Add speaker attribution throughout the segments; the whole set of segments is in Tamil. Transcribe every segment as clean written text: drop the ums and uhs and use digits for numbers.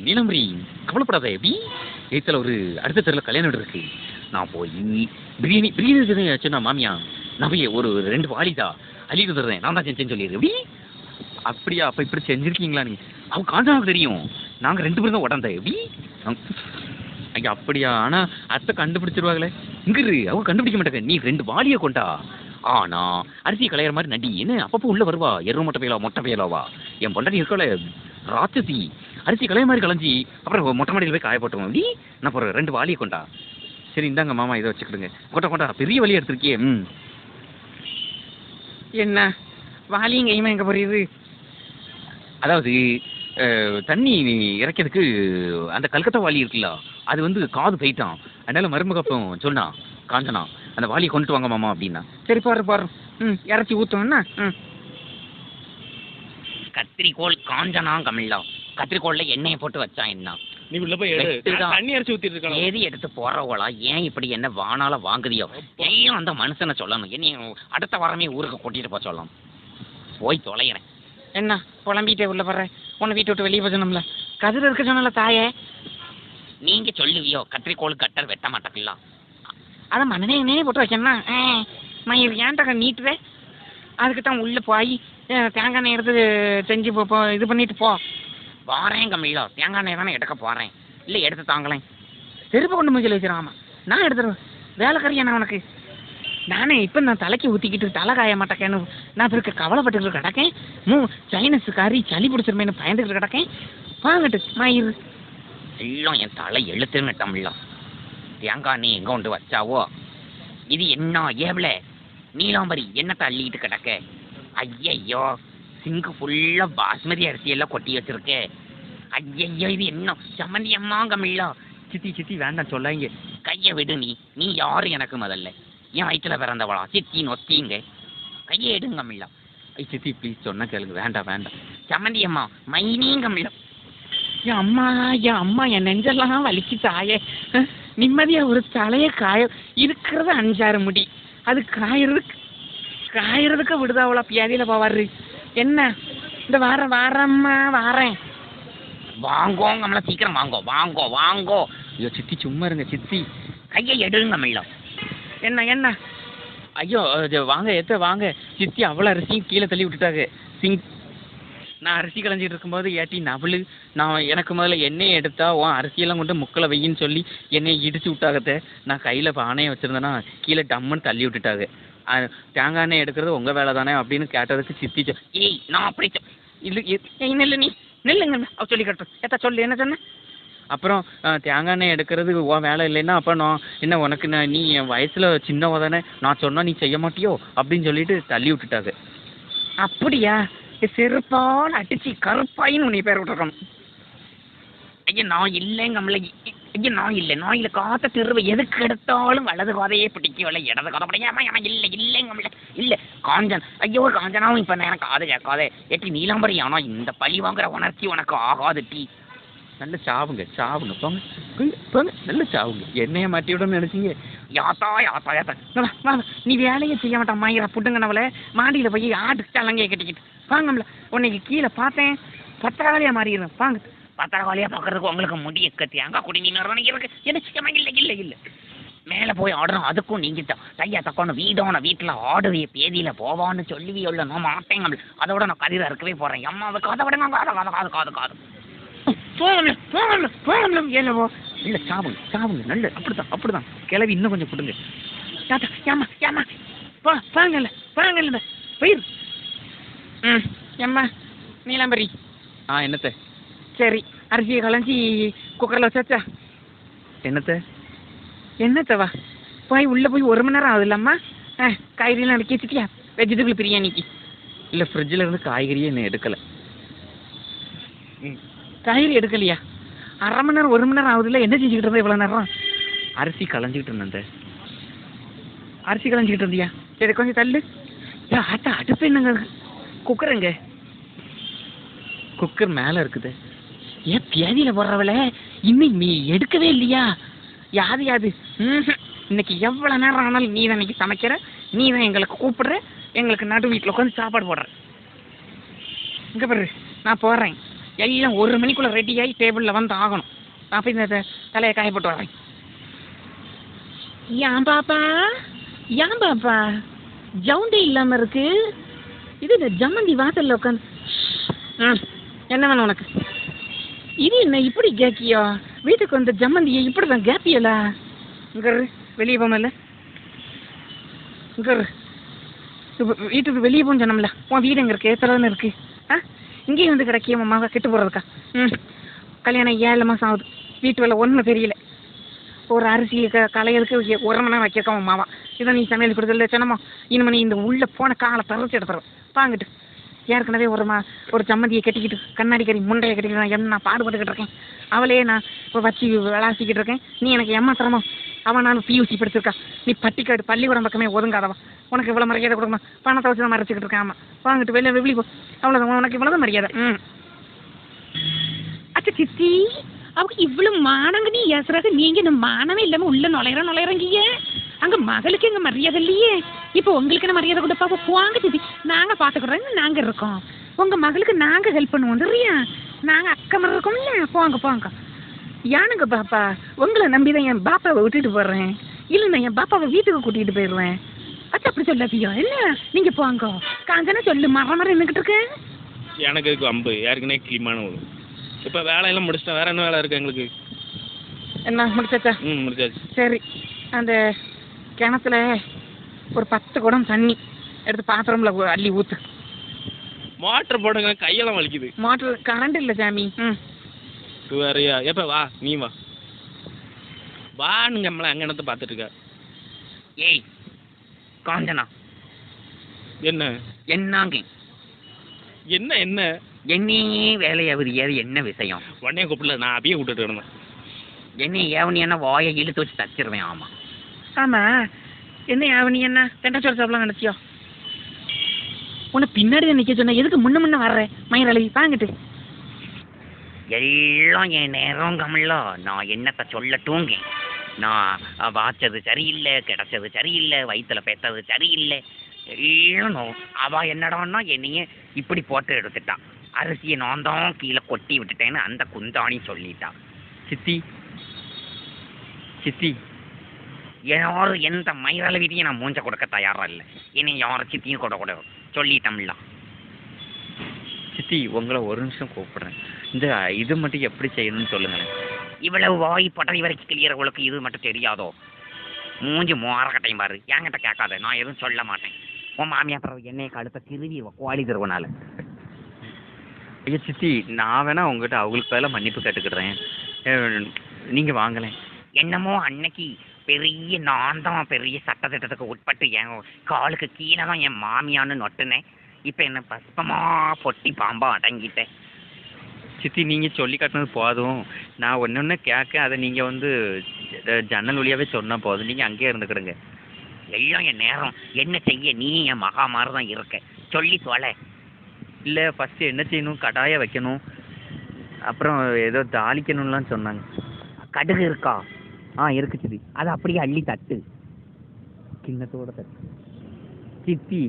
Speaker 1: நீலம்பரி கவலைப்படாத எப்படி ஏத்துல ஒரு அடுத்த தெருவில் கல்யாணம் இருக்கு. நான் போய் பிரியாணி பிரியாணி ஆச்சுன்னா மாமியா நான் போய் ஒரு 2 வாளிதா அள்ளிட்டு தர்றேன். நான் தான் செஞ்சேன்னு சொல்லிடுறேன். எப்படி அப்படியா? அப்போ இப்படி செஞ்சிருக்கீங்களா நீ? அவங்க காஞ்சாவுக்கு தெரியும். நாங்கள் 2 பேரும் தான் உடந்தேன். எப்படி ஐயா அப்படியா? ஆனால் அத்தை கண்டுபிடிச்சிருவாங்களே. இங்கே அவங்க கண்டுபிடிக்க மாட்டாங்க. நீ 2 வாளியை கொண்டா. ஆனா அரிசி களையிற மாதிரி நடி என்ன அப்பப்போ உள்ள வருவா. எரு மொட்டை பெயலாவா என் பொண்டாட்டி இருக்கல ராட்சசி. அரிசி களைய மாதிரி களைஞ்சி அப்புறம் மொட்டை மாடியில் போய் காய போட்டோம். அப்படி நான் போகிறேன் 2 வாளியை கொண்டா. சரி இந்தாங்க மாமா இதை வச்சுக்கிடுங்க. கொண்டா பெரிய வழி எடுத்திருக்கியே. என்ன வாளியும் கையுமா எங்கே புரியுது? அதாவது தண்ணி இறைக்கிறதுக்கு அந்த கல்கத்தா வாளி இருக்குல்ல அது காது போயிட்டான். அதனால மருமகப்பம் சொன்னான் காஞ்சனா அந்த வாளியை கொண்டுட்டு வாங்க மாமா அப்படின்னா. சரி பாரு இறச்சி ஊற்றோன்னா கத்திரிக்கோள் காஞ்சனா கமிழா கத்திரிக்கோள்ல எண்ணெயை போட்டு வச்சான். என்ன
Speaker 2: நீ உள்ள போய் தண்ணி அரைச்சி ஊத்திட்டு இருக்க
Speaker 1: ஏதி எடுத்து போறவளா ஏன் இப்படி என்ன வானால வாங்குதியோ? ஏன் அந்த மனுஷனை சொல்லணும். என்னைய அடுத்த வாரமே ஊருக்கு கூட்டிட்டு போக சொல்லலாம். போய் தொலைகிறேன். என்ன புலம்பிட்டே உள்ள வர்ற? உன்னை வீட்டை விட்டு வெளியே போச்சணும்ல. கதிர் இருக்க சொன்னல தாயே. நீங்க சொல்லுவியோ கத்திரிக்கோள் கட்டர் வெட்ட மாட்டேங்களா? அதை மண்ணனே போட்டு வைக்கணும்னா மயிர் ஏன்டா நீட்டுவே. அதுக்கு தான் உள்ளே போய் தேங்காய் எண்ணெய் எடுத்து செஞ்சு போ இது பண்ணிட்டு போ. வாரேன் கம்மியிலோ தேங்காய் எண்ணெய் தானே எடுக்க போகிறேன். இல்லை எடுத்து தாங்களேன். செருப்பு கொண்டு மூஞ்சில் வச்சிடாமா நான் எடுத்துருவேன். வேலைக்காரி என்ன உனக்கு? நானே இப்போ நான் தலைக்கு ஊற்றிக்கிட்டு தலை காய மாட்டேக்கேன்னு நான் பிறகு கவலைப்பட்டுக்கிட்டு கிடக்கேன். சைனஸுக்காரி சளி பிடிச்சிருமேன்னு பயந்துக்கிட்டு கிடக்கேன். வாங்கட்டு மயிர் எல்லாம் என் தலை எழுத்துன்னு தமிழா. தேங்காய் நீ எங்கே கொண்டு வச்சாவோ? இது என்ன ஏவல நீலாம்பரி என்னத்தை அள்ளிட்டு கிடக்க? ஐயையோ சிங்கு ஃபுல்லாக பாஸ்மதி அரிசியெல்லாம் கொட்டி வச்சிருக்கே. ஐயையோ இது என்ன சம்மந்தி அம்மா கமிழா. சித்தி வேண்டாம் சொல்லாங்க. கையை விடு நீ யாரு எனக்கு முதல்ல? என் வயிற்றுல பிறந்தவளா? சித்தி நொத்திங்க கையை எடுங்க கமிழா. ஐ சித்தி ப்ளீஸ் சொன்ன கேளுங்க. வேண்டாம் சம்மந்தி அம்மா மைனியும் கமிழா. என் அம்மா என் நெஞ்செல்லாம் வலிக்கு தாயே. நிம்மதியாக ஒரு தலையை இருக்கிறது 5-6 முடி. அது காயறதுக்கு விடுதா அவ்வளோ பியாதியில் போவாரு. என்ன இந்த வாரம்மா வாரேன். வாங்கோங்க நம்மள சீக்கிரம் வாங்கோ. ஐயோ சித்தி சும்மா இருங்க சித்தி. கையை எடுங்க மில்லம். என்ன ஐயோ வாங்க வாங்க சித்தி. அவ்வளோ அரிசியும் கீழே தள்ளி விட்டுட்டாங்க. நான் அரிசி களைஞ்சிட்டு இருக்கும்போது ஏட்டி நவலு நான் எனக்கு முதல்ல எண்ணெயை எடுத்தா அரிசியெல்லாம் கொண்டு முக்களை வெயின்னு சொல்லி எண்ணெயை இடிச்சு விட்டாகத்த. நான் கையில் பானையை வச்சுருந்தேன்னா கீழே டம்முன்னு தள்ளி விட்டுட்டாங்க. தேங்காய் எண்ணெய் எடுக்கிறது உங்கள் வேலை தானே அப்படின்னு கேட்டதுக்கு சித்தி ஏய் நான் அப்படி இல்லை நீ நெல்லுங்க அவ சொல்லி கட்டுறேன். ஏத்தா சொல்லு என்ன சொன்னேன்? அப்புறம் தேங்காய் எண்ணெய் எடுக்கிறது வேலை இல்லைன்னா அப்போ நான் என்ன உனக்கு நீ என் வயசில் சின்னவ தானே நான் சொன்னால் நீ செய்ய மாட்டியோ அப்படின்னு சொல்லிட்டு தள்ளி விட்டுட்டாங்க. அப்படியா? செருப்பால் அடிச்சு கருப்பாயின்னு உன்னை பேர் விட்டுருக்கணும். ஐயா நான் இல்லைங்கம்ல. ஐயா நான் இல்லை காத்த திருவை எதுக்கு எடுத்தாலும் வலது காதையே பிடிக்கவில்லை இடது காதை பிடிக்காம இல்லைங்கம்ல. இல்லை காஞ்சன் ஐயோ காஞ்சனாவும் இப்போ எனக்கு காதை கேட்காதே. ஏட்டி நீலாம்பரி ஆனால் இந்த பழி வாங்குற உணர்ச்சி உனக்கு ஆகாது. டீ நல்ல சாவுங்க போங்க நல்ல சாவுங்க. என்னைய மாட்டி விடணும்னு நினைச்சிங்க. யாத்தா நீ வேலையை செய்ய மாட்டான் மாயிரா புட்டுங்க நம்மள மாடியில் போய் ஆட்டு சலங்கையை கட்டிக்கிட்டு வாங்கம்ல. உன்னைக்கு கீழே பார்த்தேன் பத்திரகாலியாக மாறிடுறேன். வாங்க பத்திரகாலியாக பார்க்கறதுக்கு உங்களுக்கு முடிய தேங்காய் குடிநீர் இருக்கு. இல்லை மேலே போய் ஆடுறோம். அதுக்கும் நீங்கள் தையா தக்கணும் வீட்டில் ஆடுவிய பேதியில் போவான்னு சொல்லுவி உள்ள நான் மாட்டேங்க. அதோட நான் கதிராக இருக்கவே போகிறேன். அம்மாவுக்கு அதை விட காது ஏலவோ இல்லை சாவுங்க நல்ல அப்படிதான் கிளவி இன்னும் கொஞ்சம் கொடுங்க. ஏமா பாங்கல்ல பயிர். ஏம்மா நீலாம்பரி என்னத்த? சரி அரிசியை களைஞ்சி குக்கரில் வச்சாச்சா? என்னத்தவா போய் உள்ளே போய் 1 மணி நேரம் ஆகுது இல்லம்மா. காய்கறிலாம் அடக்கி வச்சுட்டியா? வெஜிடபிள் பிரியாணிக்கு இல்லை ஃப்ரிட்ஜில் இருந்து காய்கறியே என்ன எடுக்கலை. காய்கறி எடுக்கலையா? 1/2 மணி நேரம் 1 மணி நேரம் ஆகுதுல்ல. என்ன செஞ்சுக்கிட்டு இருந்தா இவ்வளோ நேரம்? அரிசி களைஞ்சிக்கிட்டு இருந்தேன். அரிசி களைஞ்சிக்கிட்டு இருந்தியா? சரி கொஞ்சம் தள்ளு. ஆட்டா அடுப்பு என்னங்க? குக்கர் மேலே இருக்குது. ஏன் பியாதியில் போடுறவள இன்னும் நீ எடுக்கவே இல்லையா? யாது இன்னைக்கு எவ்வளோ நேரம் ஆனாலும் நீ தான் இன்னைக்கு சமைக்கிற. நீ தான் எங்களுக்கு கூப்பிடுற. எங்களுக்கு நடு வீட்டில் உட்காந்து சாப்பாடு போடுற. இங்கே பாரு நான் போடுறேன். எல்லாம் 1 மணிக்குள்ள ரெடியாகி டேபிளில் வந்து ஆகணும். அப்போ இந்த தலையை காயப்பட்டு வரேன். ஏன் பாப்பா ஜவுண்டே இல்லாமல் இருக்கு. இது இந்த ஜம்மந்தி வாசலில் உட்காந்து என்ன வேணும் உனக்கு? இது என்ன இப்படி கேட்கியோ? வீட்டுக்கு வந்த ஜம்மந்தியை இப்படி தான் கேப்பியலா? இங்கே வெளியே போகல, இங்கே வீட்டுக்கு வெளியே போன்னு சொன்னோம்ல. உன் வீடு எங்கே இருக்கு? எத்தனை இருக்கு? இங்கேயும் வந்து கிடைக்கிய மாமா கெட்டு போகிறதுக்கா? கல்யாணம் 7 மாதம் ஆகுது. வீட்டு வேலை ஒன்றும் தெரியல. ஒரு அரிசி கலையதுக்கு 1 மணி நேரம் வைக்க மாவா. இதை நீ சமையல் கொடுத்துல சொன்னமா, இனிமே நீ இந்த உள்ள போன காலை தரச்சு எடுத்துருவேன் பாங்கிட்டு. ஏற்கனவே ஒரு சம்மந்தியை கட்டிக்கிட்டு கண்ணாடி கறி முண்டையை கட்டிக்கிட்டு நான் என்ன பாடுபட்டுக்கிட்டு இருக்கேன். அவளையே நான் இப்போ வச்சு விளாசிக்கிட்டு இருக்கேன். நீ எனக்கு ஏமாத்திரமா? அவன் நானும் பியூசி படிச்சிருக்கா. நீ பட்டிக்காடு பள்ளிக்கூடம் பக்கமே ஒதுங்காதவா. உனக்கு இவ்வளோ மரியாதை கொடுக்குமா? பணத்தை வச்சு தான் மறைச்சிக்கிட்டு இருக்கேன். ஆமாம் வாங்கிட்டு வெளியே போ. அவ்வளோதான், உனக்கு இவ்வளோதான் மரியாதை. அச்சா சித்தி, அவங்க இவ்வளவு மானங்க நீ ஏசுறாங்க. நீங்க இந்த மானமே இல்லாம உள்ள நுழையறீங்க. அங்க மகளுக்கு எங்க மரியாதை இல்லையே. இப்போ உங்களுக்கு என்ன மரியாதை கொடுப்பா? போங்க சித்தி, நாங்க பாத்துக்கிறோம். நாங்க இருக்கோம். உங்க மகளுக்கு நாங்க ஹெல்ப் பண்ணுவோம் தெரியா? நாங்க அக்கமரம் இருக்கோம்ல. போங்க. யானுங்க பாப்பா, உங்களை நம்பிதான் என் பாப்பாவை விட்டுட்டு போடுறேன். இல்லைன்னா என் பாப்பாவை வீட்டுக்கு கூட்டிட்டு போயிடுவேன். அச்சா அப்படி சொல்லாதியோ என்ன? நீங்க போங்க. காஞ்சனா சொல்லு, மரம் நின்றுக்கிட்டு இருக்கேன்.
Speaker 2: எனக்கு இருக்கு அம்பு யாருக்குன்னே கிளிமான வரும். இப்போ வேலையெல்லாம் முடிச்சிட்டேன். வேற என்ன வேலை இருக்கு எங்களுக்கு?
Speaker 1: என்ன முடிச்சாச்சா?
Speaker 2: முடிச்சாச்சு.
Speaker 1: சரி, அந்த கிணத்துல ஒரு 10 குடம் தண்ணி எடுத்து பாத்திரம்ல அள்ளி ஊத்து.
Speaker 2: மோட்டர் போடுங்க, கையெல்லாம் வலிக்குது.
Speaker 1: மோட்டர் கரண்ட் இல்லை சாமி.
Speaker 2: வேறையா? எப்போ வா, நீ வானுங்க நம்மள அங்கே என்னத்தை பார்த்துட்டு இருக்க?
Speaker 1: ஏய் காஞ்சனா, என்னங்க
Speaker 2: என்ன
Speaker 1: என்னையே வேலையாவது என்ன விஷயம்?
Speaker 2: உடனே கூப்பிடல, நான் அப்படியே விட்டுட்டு இருந்தேன்.
Speaker 1: என்ன ஏவனி என்ன வாயை இழுத்து வச்சு தச்சிருவேன். ஆமா என்ன ஏவனி என்ன தெண்டச்சோறு சாப்பிடலாம் நினைச்சியோ? உன்னை பின்னாடி நிற்க சொன்ன, எதுக்கு முன்ன வர்ற மயிரழகி? வாங்கிட்டு எல்லாம் என் நேரம் கமலா. நான் என்னத்தை சொல்லட்டுங்க? நான் வாச்சது சரியில்லை, கிடைச்சது சரியில்லை, வயிற்றுல பேத்தது சரியில்லை. எல்லாம் அவ என்னடான்னா என்னைய இப்படி போட்டு எடுத்துட்டான். அரிசியை நான் தான் கீழே கொட்டி விட்டுட்டேன்னு அந்த குந்தாணி சொல்லிட்டான். சித்தி யாரும் எந்த மயிரளவிலையும் நான் மூஞ்ச கொடுக்க தயாரா இல்லை. என்னை யாரும் சித்தியும் கூட சொல்லிட்டோம்ல. சித்தி உங்களை ஒரு நிமிஷம் கூப்பிடுறேன். இந்த இது மட்டும் எப்படி செய்யணும்னு சொல்லுங்களேன். இவ்வளவு வாய் பட்டறை வரைக்கும் கிளியறவங்களுக்கு இது மட்டும் தெரியாதோ? மூஞ்சி மோரக்கட்டையும் பாரு. என்கிட்ட கேட்காத, நான் எதுவும் சொல்ல மாட்டேன். உன் மாமியா அப்புறம் என்னைய கழுத்த திருவி கோழி தருவனால. ஐயா சித்தி, நான் வேணா உங்ககிட்ட அவங்களுக்கு பேர மன்னிப்பு கேட்டுக்கிடுறேன். நீங்கள் வாங்கலேன். என்னமோ அன்னைக்கு பெரிய நான் தான் பெரிய சட்டத்திட்டத்துக்கு உட்பட்டு என் காலுக்கு கீழே தான் என் மாமியான்னு நொட்டுனேன். இப்போ என்ன பஸ்பமா பொட்டி பாம்பா அடங்கிட்டேன். சித்தி நீங்கள் சொல்லி காட்டினது போதும். நான் ஒன்று கேட்க அதை நீங்கள் ஜன்னல் வழியாகவே சொன்னால் போதும். நீங்கள் அங்கேயே இருந்துக்கிடுங்க. எல்லாம் என் நேரம். என்ன செய்ய நீ என் மகா மாதிரி தான் இருக்க. சொல்லி தொலை. இல்லை ஃபஸ்ட்டு என்ன செய்யணும்? கடாயை வைக்கணும், அப்புறம் ஏதோ தாளிக்கணும்லாம் சொன்னாங்க. கடுகு இருக்கா? இருக்கு சித்தி. அதை அப்படியே அள்ளி தட்டு, கிண்ணத்தோட தட்டு. சித்தி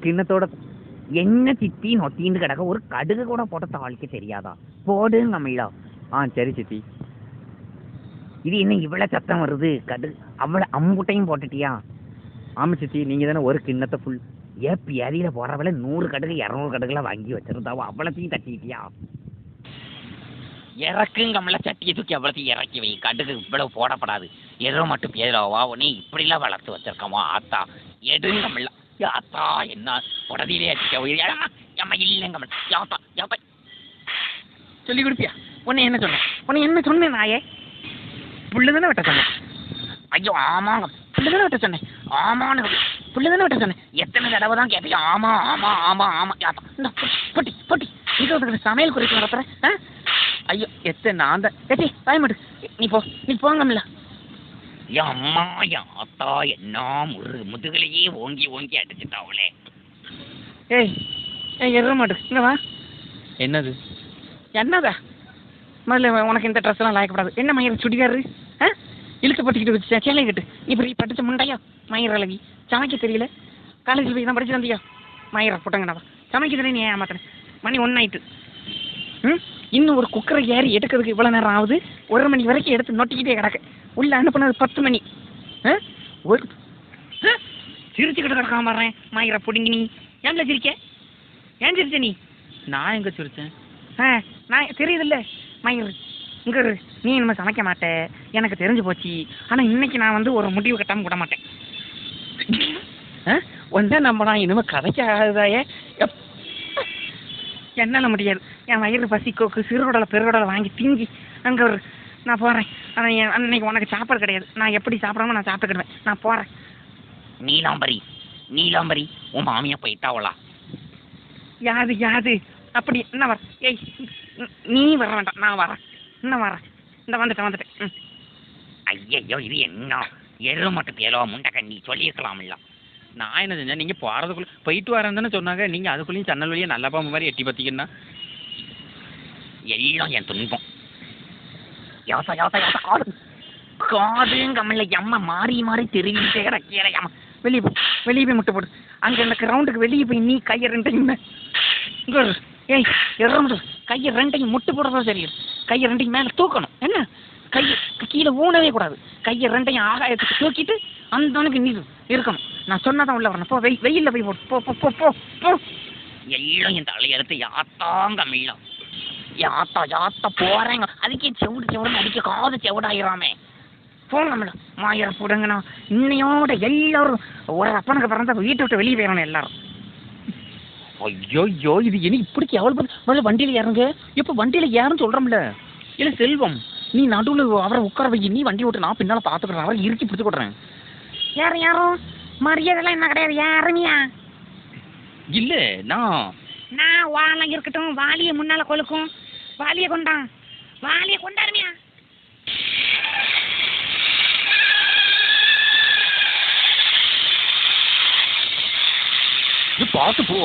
Speaker 1: கிண்ணத்தோட என்ன சித்தி நொட்டின்னு கிடக்க? ஒரு கடுகு கூட போட்ட தாளிக்க தெரியாதா? போடுங்க மில்லா. சரி சித்தி. இது என்ன இவ்வளோ சத்தம் வருது? கடுகு அவ்வளோ அம்புட்டையும் போட்டுட்டியா? ஆமாம் சித்தி, நீங்கள் தானே ஒரு கிண்ணத்தை ஃபுல். பேதியில் போகிறவள 100 கடுகு 200 கடுகுலாம் வாங்கி வச்சிருந்தாவோ அவ்வளோத்தையும் தட்டிட்டியா? இறக்குங்கம்ல, சட்டியை தூக்கி அவ்வளோத்தையும் இறக்கி வை. கடுகு இவ்வளவு போடப்படாது. ஏதோ மட்டும் பேதவா உடனே இப்படிலாம் வளர்த்து வச்சிருக்கோமா? ஆத்தா எடுங்கம்ல. யாத்தா என்ன உடனே அம்மா இல்லைங்கம்ல. யாத்தா யாத்தா சொல்லி கொடுப்பியா? உன்னை என்ன சொன்னேன் நாயே? புள்ளுதானே வெட்ட சொன்னேன். ஐயோ ஆமாங்க, புள்ளுதானே வெட்ட சொன்னேன். ஆமான்னு புள்ளுதானே வெட்ட சொன்னேன். எத்தனை தடவை தான் கேட்பீங்க? ஆமா யாத்தா இந்த பொட்டி பொட்டி இது சமையல் குறிப்பு நடத்துறேன். ஐயோ எத்தனை நான் தான் ஏச்சி பயமாட்டு. நீ போங்கம்ல. அம்மா யாத்தா என்ன முதுகலையே ஓங்கி அடிச்சுட்டாவளே. ஏய் எற மாட்டு இங்க வா. என்னதா முதல்ல உனக்கு இந்த ட்ரெஸ் எல்லாம் லாயக்கப்படாது. என்ன மயிர் சுடிதாரு இழுத்து பட்டிக்கிட்டு வச்சு சேலை கட்டு. இப்படி படிச்ச முண்டையா மயிர் அழகி. சமைக்க தெரியல. காலேஜில் போய் தான் படிச்சு வந்தியா? மயிரை போட்டங்கண்ணாவா. சமைக்க தெரியல. நீ ஏமாத்தன மணி 1 ஆயிட்டு. இன்னும் ஒரு குக்கரை ஏறி எடுக்கிறதுக்கு இவ்வளோ நேரம் ஆகுது. 1 மணி வரைக்கும் எடுத்து நொட்டிக்கிட்டே கிடக்கு. உள்ள அனுப்புனது 10 மணி. ஒரு சிரிச்சுக்கிட்டு கிடக்காம வர்றேன். மாயிர பிடிங்கி நீ ஏன்ல சிரிக்க? ஏன் சிரிச்ச நீ?
Speaker 2: நான் எங்கே சிரிச்சேன்?
Speaker 1: நான் தெரியுதில்ல மயிர் இங்கே நீ இனிமேல் சமைக்க மாட்டேன் எனக்கு தெரிஞ்சு போச்சு. ஆனால் இன்னைக்கு நான் வந்து ஒரு முடிவு கட்டாமல் விட மாட்டேன். ஒன்றா நம்ம நான் இனிமேல் கதைக்காதாயே என்னால் முடியாது. என் வயிறு பசிக்கோக்கு சிறுகுடலை பெருகுடலை வாங்கி திங்கி அங்கே ஒரு நான் போகிறேன். ஆனால் அன்னைக்கு உனக்கு சாப்பாடு கிடையாது. நான் எப்படி சாப்பிடாம நான் சாப்பிட்டுக்கிடுவேன். நான் போகிறேன்.
Speaker 3: நீலாம்பரி உன் மாமியா போயிட்டாவளா?
Speaker 1: யாது அப்படி என்ன வர? ஏய் நீ வர வேண்டாம், நான் வரேன். இன்னும் வரேன். இந்த வந்துட்டேன்.
Speaker 3: ஐயோ இது என்ன எரு மட்டும் கேளோ முண்டக்கண்ணி சொல்லியிருக்கலாம்ல.
Speaker 2: நான் என்ன செஞ்சேன்? நீங்கள் போகிறதுக்குள்ளே போயிட்டு வரேன்னு தானே சொன்னாங்க. நீங்கள் அதுக்குள்ளேயும் ஜன்னல் வழியாக நல்லா பாம்பு மாதிரி எட்டி பார்த்திங்கன்னா
Speaker 3: எல்லாம் என் துன்பம். யோசா காதுங்கம்ல எம்மா மாறி தெரிவிட்டே கிடக்கிற அம்மா.
Speaker 1: வெளியே போய் முட்டை போடு. அங்கே இந்த கிரவுண்டுக்கு வெளியே போய் நீ கையை ரெண்டையும் இங்கே ஏய் எறந்து கையை ரெண்டையும் முட்டு போடுறதா சரி. கையை ரெண்டையும் மேலே தூக்கணும். என்ன கையை கீழே ஊனவே கூடாது. கையை ரெண்டையும் ஆகாயத்துக்கு தூக்கிட்டு அந்தவனுக்கு நீ இருக்கணும். நான் சொன்னதான் உள்ள வரணும். போ வெயில்ல போய் போடு. போ போ போ போ.
Speaker 3: எல்லாம் என் தலையெடுத்து யாத்தாங்கம்ல. யாத்தா போறேங்க. அதுக்கே செவுடு அடிக்க காது செவுடாயிராமே.
Speaker 1: போங்கம்ல மாயிர போடுங்கண்ணா. இன்னையோட எல்லாரும் ஒரு அப்பனுக்கு பிறந்த வீட்டை விட்டு வெளியே போயிடணும் எல்லாரும்.
Speaker 2: ஐயோ இது இனி இப்படிக்கு எவ்வளோ முதல்ல வண்டியில் ஏறுங்க. இப்போ வண்டியில் ஏறுன்னு சொல்கிறோம்ல. இல்லை செல்வம் நீ நடுவில் அவரை உட்கார வை. நீ வண்டி ஓட்டு நான் பின்னால் பார்த்துக்கிறேன். அவரை இறுக்கி பிடிச்சி கொடுறேன்.
Speaker 1: யாரும் மரியாதைலாம் என்ன கிடையாது. யாருமையா
Speaker 2: இல்லை
Speaker 1: நான் வாழை இருக்கட்டும். வாலியை முன்னால் கொழுக்கும். வாலியை கொண்டாருமையா.
Speaker 2: இது பார்த்து போ.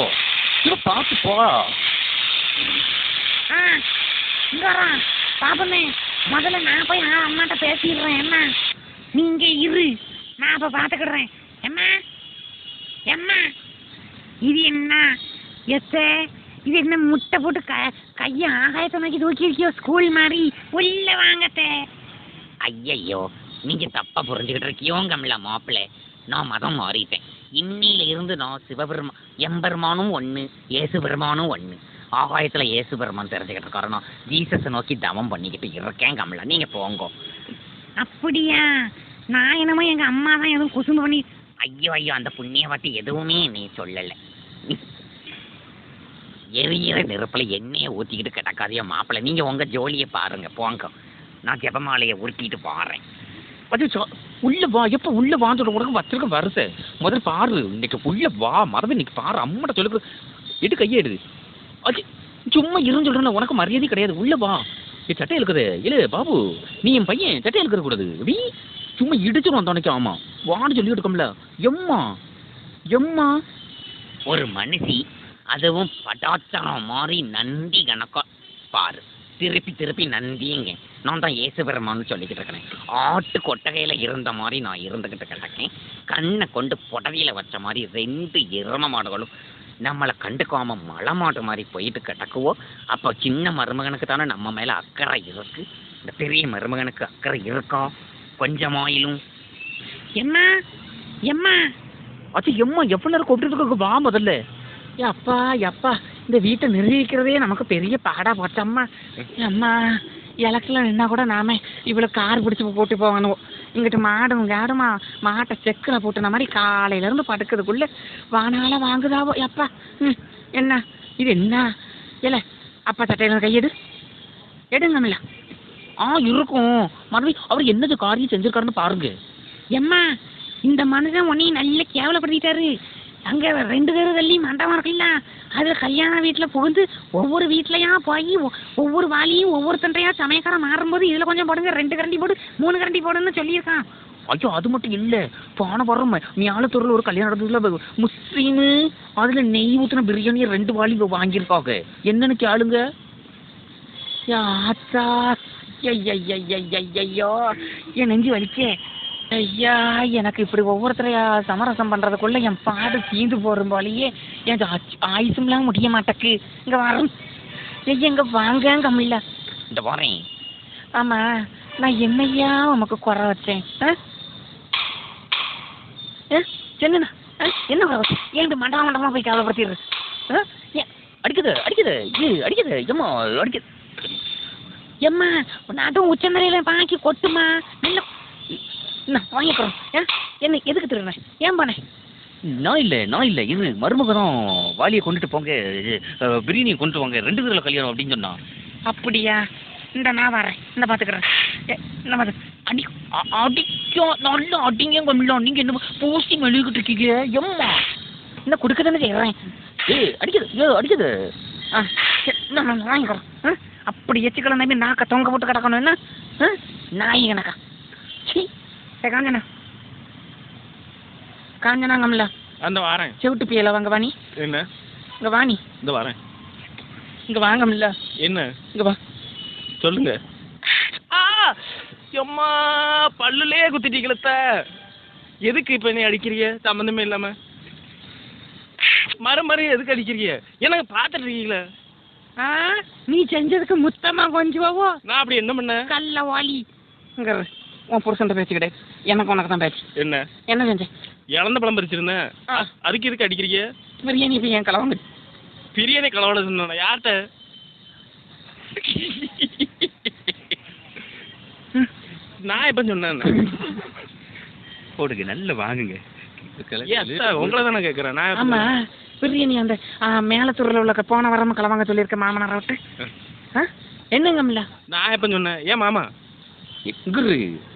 Speaker 1: இங்க வரான் பாப்பமே. முதல்ல நான் போய் அம்மாட்ட பேசிடுறேன். என்ன நீங்க இரு, நான் அப்ப பாத்துக்கிடுறேன். எம்மா இது என்ன இது என்ன முட்டை போட்டு கையை ஆகாயத்தை நோக்கி தூக்கி இருக்கியோ ஸ்கூல் மாதிரி? உள்ள வாங்கத்தே.
Speaker 3: ஐயையோ நீங்க தப்பா புரிஞ்சுக்கிட்டு இருக்கியோங்கம்ல மாப்பிள்ளை. நான் மதம் மாறிட்டேன். இன்னில இருந்து நான் எம்பெருமானும் ஒன்று ஏசுபெருமானும் ஒன்று. ஆகாயத்தில் ஏசுபெருமான் தெரிஞ்சுக்கிட்டு காரணம் ஜீசஸை நோக்கி தவம் பண்ணிக்கிட்டு இருக்கேன் கமலா. நீங்க போங்க.
Speaker 1: அப்படியா? நான் என்னமோ எங்க அம்மா தான் எதுவும் குசும்பு பண்ணி.
Speaker 3: ஐயோ அந்த புண்ணியவாட்டி எதுவுமே நீ சொல்லலை. எரியிற நெருப்பில் எண்ணெயை ஊற்றிக்கிட்டு கிடக்காதையோ மாப்பிள்ளை. நீங்க உங்க ஜோலியை பாருங்க போங்க. நான் ஜெபமாலையை உருட்டிட்டு பாறேன்.
Speaker 2: அது உள்ள வா. எப்போ உள்ள வான்னு சொல்ல வச்சிருக்க வருஷ முதல்ல பாரு. இன்னைக்கு உள்ள வா மறந்து இன்னைக்கு பாரு. அம்மாட்ட சொல்லுக்கு எடு கையே எடுது. அது சும்மா இருந்து சொல்றேன். உனக்கு மரியாதை கிடையாது. உள்ள வா. சட்டை இருக்குது. இல்லை பாபு நீ என் பையன் சட்டை இருக்கிற கூடாது. இப்படி சும்மா இடிச்சிடும் அந்த. ஆமா வான்னு சொல்லி எடுக்கோம்ல. எம்மா
Speaker 3: ஒரு மனுஷி அதுவும் பட்டாச்சாரம் மாதிரி நந்தி கணக்கா பாரு. திருப்பி நந்திங்க. நான் தான் ஏசுபெருமான்னு சொல்லிக்கிட்டு இருக்கிறேன். ஆட்டு கொட்டகையில் இருந்த மாதிரி நான் இருந்துக்கிட்டு கிடக்கேன். கண்ணை கொண்டு புடவையில் வச்ச மாதிரி 2 எரும மாடுகளும் நம்மளை கண்டுக்காம மலை மாட்டு மாதிரி போயிட்டு கிடக்குவோம். அப்போ சின்ன மருமகனுக்கு தானே நம்ம மேலே அக்கறை இருக்கு. இந்த பெரிய மருமகனுக்கு அக்கறை இருக்கா கொஞ்சமாயிலும்?
Speaker 1: எம்மா
Speaker 2: அது எவ்வளோ நேரம் கூப்பிட்டு வா முதல்ல.
Speaker 1: அப்பா இந்த வீட்டை நிர்வகிக்கிறதே நமக்கு பெரிய பாடா போச்சம்மா. அம்மா எலக்ஷன்ல நின்னா கூட நாம இவ்வளோ கார் பிடிச்சி போட்டு போகணும். இங்கிட்டு மாடுமா மாட்டை செக்கில் போட்டுன மாதிரி காலையிலேருந்து படுக்கிறதுக்குள்ளே வானால வாங்குதாவோ. அப்பா என்ன இது என்ன? இல்லை அப்பா சட்டையில கையெடு எடுங்கம்ல.
Speaker 2: இருக்கும் மறுபடியும் அவர் என்னது காரியம் செஞ்சிருக்காருன்னு பாருங்க.
Speaker 1: எம்மா இந்த மனுஷன் உன்னையும் நல்லா கேவலப்படுத்திட்டாரு. அங்கே 2 பேரும் தள்ளி மண்டபம் இருக்குல்ல, அதில் கல்யாண வீட்டில் புகுந்து ஒவ்வொரு வீட்லையா போய் ஒவ்வொரு வாலியும் ஒவ்வொருத்தன்றையா சமயக்காரம் மாறும்போது இதில் கொஞ்சம் போடுங்க, 2 கரண்டி போடு 3 கரண்டி போடுன்னு சொல்லியிருக்கான்.
Speaker 2: ஐயோ அது மட்டும் இல்லை. போன வாரம் மியாலத்தூரில் ஒரு கல்யாணம் நடந்ததுல முஸ்லீமு அதில் நெய் ஊற்றின பிரியாணியை 2 வாலி வாங்கியிருக்காங்க. என்னன்னு கேளுங்க.
Speaker 1: ஆச்சா ஐயோ என் நெஞ்சு வலிச்சே. ஐயா எனக்கு இப்படி ஒவ்வொருத்தரையா சமரசம் பண்ணுறதுக்குள்ள என் பாடு தீந்து போகிற போலையே என் ஆயுசும்லாம் முடிய மாட்டேக்கு. இங்கே வரும் எங்க வாங்க கம்மில்ல.
Speaker 3: இந்த போறேன்.
Speaker 1: ஆமா, நான் என்னையா உமக்கு குறை வச்சேன்? என்னண்ணா என்ன குறை வச்சேன்? ஏன் மண்டபம் மண்டபமா போய் கவலைப்படுத்திடுற?
Speaker 2: அடிக்குது அடிக்குது இது அடிக்குது எம்மா அடிக்குது.
Speaker 1: எம்மா அதுவும் உச்சந்தலையில பாக்கி கொட்டுமா? நல்ல வாங்கிக்கிறோம். என்ன எதுக்கு திருடுறேன்? ஏன் பண்ணேன்?
Speaker 2: நான் இல்லை இது மருமகதான் வாலியை கொண்டுட்டு போங்க, பிரியாணியை கொண்டு வாங்க, 2 பேரில் கல்யாணம் அப்படின்னு சொன்னான்.
Speaker 1: அப்படியா? இந்த நான் வரேன், இந்த பாத்துக்கிறேன்.
Speaker 2: அடிக்கும் நல்லா அடிங்க கொள்ளலாம். நீங்க என்ன போஸ்டிங் எழுதிக்கிட்டு இருக்கீங்க? எம்மா
Speaker 1: இந்த கொடுக்க தானே செய்யறேன்.
Speaker 2: அடிக்குது.
Speaker 1: நான் வாங்கிக்கிறோம். அப்படி எச்சுக்கலாம் நம்பி நாக்க தொங்க போட்டு கிடக்கணும். என்ன நாய் கணக்கா? காஞ்சனா காஞ்சனாங்கம்ல
Speaker 4: அந்த வாரேன்.
Speaker 1: செவிட்டு பியல வாங்க வாணி.
Speaker 4: என்ன
Speaker 1: இங்க வாணி.
Speaker 4: இந்த வாரேன்.
Speaker 1: இங்க வாங்கம்ல.
Speaker 4: என்ன
Speaker 1: இங்க வா.
Speaker 4: சொல்லுங்க. எம்மா பல்லுலே குத்திட்டீங்கள. எதுக்கு இப்ப நீ அடிக்கிறீங்க சம்பந்தமே இல்லாம? மறு எதுக்கு அடிக்கிறீங்க? எனக்கு பாத்துட்டு இருக்கீங்களா?
Speaker 1: நீ செஞ்சதுக்கு முத்தமா கொஞ்சுவாவோ?
Speaker 4: நான் அப்படி என்ன பண்ண?
Speaker 1: கல்ல வாலி. இங்க உன் புருஷன் பேச்சு கிடையாது, எனக்கு உனக்கு தான் பேச்சு. என்ன செஞ்சேன்?
Speaker 4: இழந்த பழம் பறிச்சிருந்தேன். அதுக்கு எதுக்கு அடிக்கிறீங்க?
Speaker 1: பிரியாணி இப்ப என் கலவாங்க.
Speaker 4: பிரியாணி கலவாட சொன்ன யார்கிட்ட? நான் எப்ப சொன்னேன்?
Speaker 2: போடுங்க நல்ல வாங்குங்க.
Speaker 4: உங்களை தானே கேட்கறேன். நான்
Speaker 1: ஆமா பிரியாணி அந்த மேலத்தூர்ல உள்ள போன வரமா கலவாங்க சொல்லியிருக்க மாமனார விட்டு. என்னங்கம்ல
Speaker 4: நான் எப்ப சொன்னேன்? ஏன் மாமா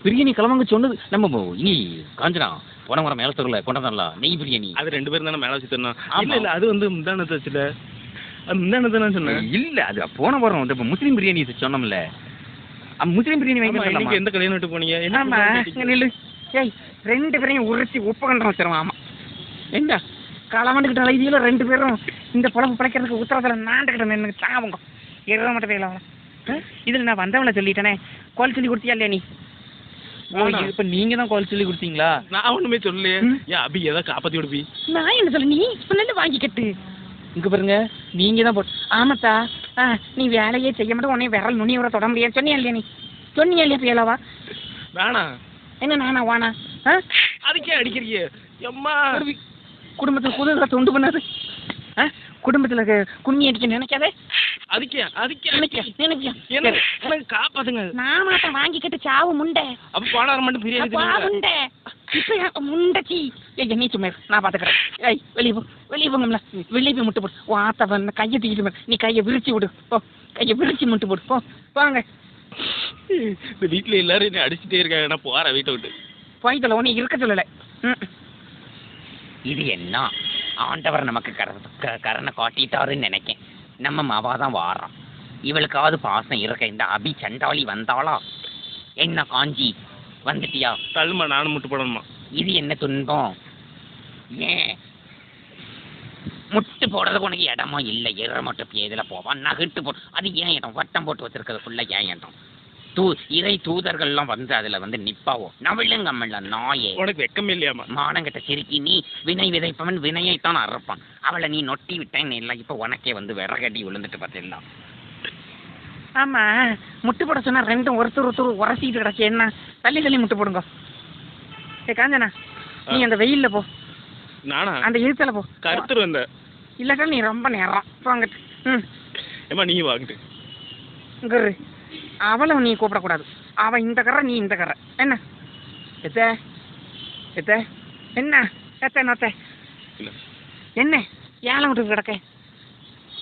Speaker 2: பிரியாணி கலவாங்க சொன்னது நம்ம இனி காஞ்சனா போன வாரம் மேலத்தூர்ல கொண்டாடல நெய் பிரியாணி.
Speaker 4: அது 2 பேரும் தானே மேல வச்சு தரணும். இல்ல அது வந்து முந்தானத்தை வச்சுல முந்தானத்தை நான் சொன்னேன்.
Speaker 2: இல்ல அது போன வாரம் இந்த முஸ்லீம் பிரியாணி சொன்னோம்ல, முஸ்லீம் பிரியாணி வாங்கி
Speaker 4: எந்த கல்யாணம் விட்டு போனீங்க?
Speaker 1: ஏய் 2 பேரையும் உரிச்சு உப்பு கண்டம் வச்சிருவான். ஆமா என்ன களவாண்டுக்கிட்ட அழகியில 2 பேரும் இந்த பொழப்பு பிழைக்கிறதுக்கு உத்தரத்தில் நாண்டுக்கிட்ட நின்று சாவுங்க. இருவ மட்டும் பேர் இதில் நான் வந்தவளை சொல்லிட்டேனே. கோல் சொல்லி கொடுத்தியா இல்லையா நீ?
Speaker 2: இப்ப நீங்க தான் கோல் சொல்லி கொடுத்தீங்களா?
Speaker 4: நான் ஒண்ணுமே சொல்லலையே. ஏன் அபி ஏதாவது காப்பாத்தி விடுப்பி?
Speaker 1: நான் என்ன சொல்ல? நீ இப்ப வாங்கிக்கட்டு.
Speaker 2: இங்க பாருங்க நீங்க தான்
Speaker 1: ஆமாத்தா நீ வேலையே செய்ய மாட்டேன், உடனே விரல் நுனி வர தொட முடியாது. சொன்னியா இல்லையா நீ? சொன்னியா இல்லையா பியலவா?
Speaker 4: வேணாம்.
Speaker 1: என்ன நானா வானா?
Speaker 4: அதுக்கே அடிக்கிறீங்க? எம்மா
Speaker 1: குடும்பத்தில் குதிரை தொண்டு பண்ணாது. குடும்பத்தில் கும்மி அடிக்க நினைக்காதே.
Speaker 4: அதுக்கே
Speaker 1: நினைக்க
Speaker 4: காப்பாத்துங்க.
Speaker 1: நான் மாட்டேன் வாங்கிக்கிட்டு சாவு முண்டை.
Speaker 4: அப்ப போன மட்டும் பிரியாணி
Speaker 1: முண்டை இப்ப முண்டச்சி. நீ சும்மா நான் பாத்துக்கிறேன். ஏய் வெளியே போங்கம்ல. வெளியே போய் முட்டு போடு. ஓ ஆத்தா கையை தூக்கிட்டு நீ கையை விரிச்சு விடு. போ கையை விரிச்சு முட்டு போடு. போங்க.
Speaker 4: இந்த வீட்டுல எல்லாரும் என்ன அடிச்சுட்டே இருக்காங்க. நான் போறேன் வீட்டை விட்டு.
Speaker 1: போயிட்டல உனக்கு இருக்க சொல்லலை.
Speaker 3: இது என்ன ஆண்டவர் நமக்கு கரணை காட்டிட்டாருன்னு நினைக்கேன். நம்ம மாவாதான் வாரோம். இவளுக்காவது பாசம் இருக்க. இந்த அபி சண்டாளி வந்தாளா என்ன? காஞ்சி வந்துட்டியா?
Speaker 4: தள்ளுமா நானும் முட்டு போடணுமா?
Speaker 3: இது என்ன துன்பம்? ஏன் முட்டு போடுறதுக்கு உனக்கு இடமா இல்லை? எற மட்டும் இதில் போவான் நகிட்டு போ. அது ஏன் இடம்? வட்டம் போட்டு வச்சிருக்கிறதுக்குள்ள ஏன் இடம்? இறை தூதர்கள்லாம் வந்து அதுல வந்து நிப்பாவோ? நவிழுங்கம்மல்ல நாயே.
Speaker 4: உனக்கு வெக்கம் இல்லையாமா?
Speaker 3: மானங்கிட்ட சிரிக்கி நீ வினை விதைப்பவன் வினையைத்தான் அறுப்பான். அவளை நீ நொட்டி விட்டேன்னு இல்லை. இப்ப உனக்கே வந்து விறகடி விழுந்துட்டு பார்த்தீங்களா?
Speaker 1: ஆமா முட்டு போட சொன்னா 2 ஒருத்தர் உரசிட்டு கிடச்சி. என்ன தள்ளி முட்டு போடுங்க. காஞ்சனா நீ அந்த வெயில்ல போ.
Speaker 4: நானா?
Speaker 1: அந்த இருத்தல போ.
Speaker 4: கருத்துரு வந்த
Speaker 1: இல்லக்கா நீ ரொம்ப நேரம் வாங்கிட்டு.
Speaker 4: ஏமா நீ வாங்கிட்டு
Speaker 1: இங்க அவளை நீ கூப்பிடக்கூடாது. அவ இந்த கரை நீ இந்த கரை. என்ன என்ன என்ன ஏழை விட்டு கிடக்க?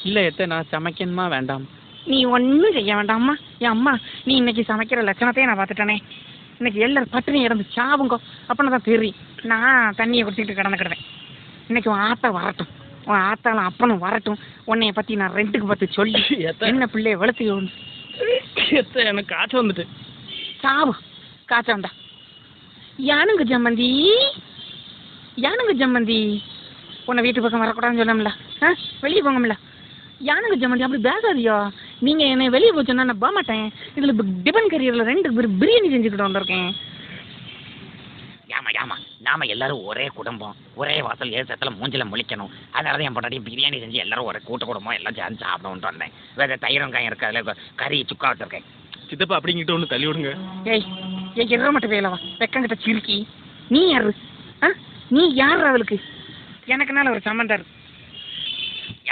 Speaker 2: இல்ல நான் சமைக்கணுமா வேண்டாம்?
Speaker 1: நீ ஒன்றும் செய்ய வேண்டாம்மா. என் அம்மா நீ இன்னைக்கு சமைக்கிற லட்சணத்தையே நான் பார்த்துட்டேனே. இன்னைக்கு எல்லாரும் பட்டினி இறந்து சாவுங்கோ. அப்படின்னு தான் தெரியும். நான் தண்ணியை குடிச்சிக்கிட்டு கிடந்துக்கிடுவேன். இன்னைக்கு உன் ஆத்தா வரட்டும், உன் ஆத்தாலும் அப்பனும் வரட்டும். உன்னைய பற்றி நான் 2க்கு 10 சொல்லி என்ன பிள்ளைய வெளுத்து
Speaker 4: எனக்கு காய்ச்சல் வந்துட்டு
Speaker 1: சாவு. காய்ச்சல் வந்தா யானுங்க ஜம்மந்தி உன்னை வீட்டு பக்கம் வரக்கூடாதுன்னு சொன்னோம்ல. வெளியே போங்கம்ல. யானுங்க ஜம்மந்தி அப்படி பேசாதியோ. நீங்க என்னை வெளியே போச்சோன்னா நான் போக மாட்டேன். இதுல டிபன் கரியர்ல 2 பிரியாணி செஞ்சுக்கிட்டு வந்திருக்கேன்.
Speaker 3: ஏமா நாம எல்லாரும் ஒரே குடும்பம், ஒரே வாசல் ஏழு சத்துல மூஞ்சில முழிக்கணும். அதனால என் பொண்டாட்டி பிரியாணி செஞ்சு எல்லாரும் ஒரு கூட்டு குடும்பம் எல்லாம் சேர்ந்து சாப்பிடணும்னு வந்தேன். வேற தயிரும் காயும் இருக்கு, அதில் கறி சுக்கா வச்சிருக்கேன்.
Speaker 4: சித்தப்பா அப்படிங்கிட்ட ஒன்று தள்ளி விடுங்க.
Speaker 1: ஏய் ஏய் எற மட்டும் வேலவா வெக்கங்கிட்ட சிரிக்கி. நீ யாரு? ஆ நீ யார் அவளுக்கு? எனக்குனால ஒரு சம்மந்தம் இருக்கு.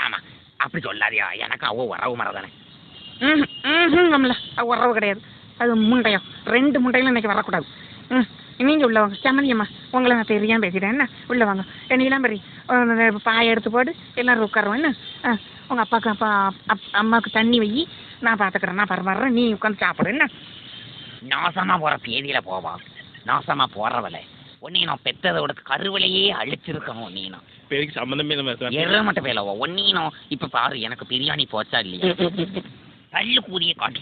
Speaker 3: ஏமா அப்படி சொல்லாதியா, எனக்கு அவ உறவு மரம் தானே.
Speaker 1: நம்மள அது உறவு கிடையாது, அது முண்டையம். 2 முண்டையிலும் இன்னைக்கு வரக்கூடாது. நீங்கள் உள்ள வாங்க. சம்மதியம்மா, உங்களை நான் தெரியாமல் பேசிட்டேன். என்ன உள்ள வாங்க. என்னையெல்லாம் பெரிய பாயை எடுத்து போட்டு எல்லாரும் உட்காருவோம். என்ன உங்கள் அப்பாவுக்கு அம்மாவுக்கு தண்ணி வை, நான் பார்த்துக்கிறேன், நான் பரமாறுறேன், நீ உட்காந்து சாப்பிடு. என்ன
Speaker 3: நாசமா போற தேதியில போவா, நாசமா போறவளை ஒன்னையும் நான் பெத்ததோட கருவிலையே அழிச்சிருக்கணும். நீனும்
Speaker 4: பேருக்கு சம்மந்தமே இல்லாம
Speaker 3: எற மட்டும் பேலவோ ஒன்னையும். இப்ப பாரு எனக்கு பிரியாணி போச்சா இல்லையா, தள்ளு கூதிய காட்டி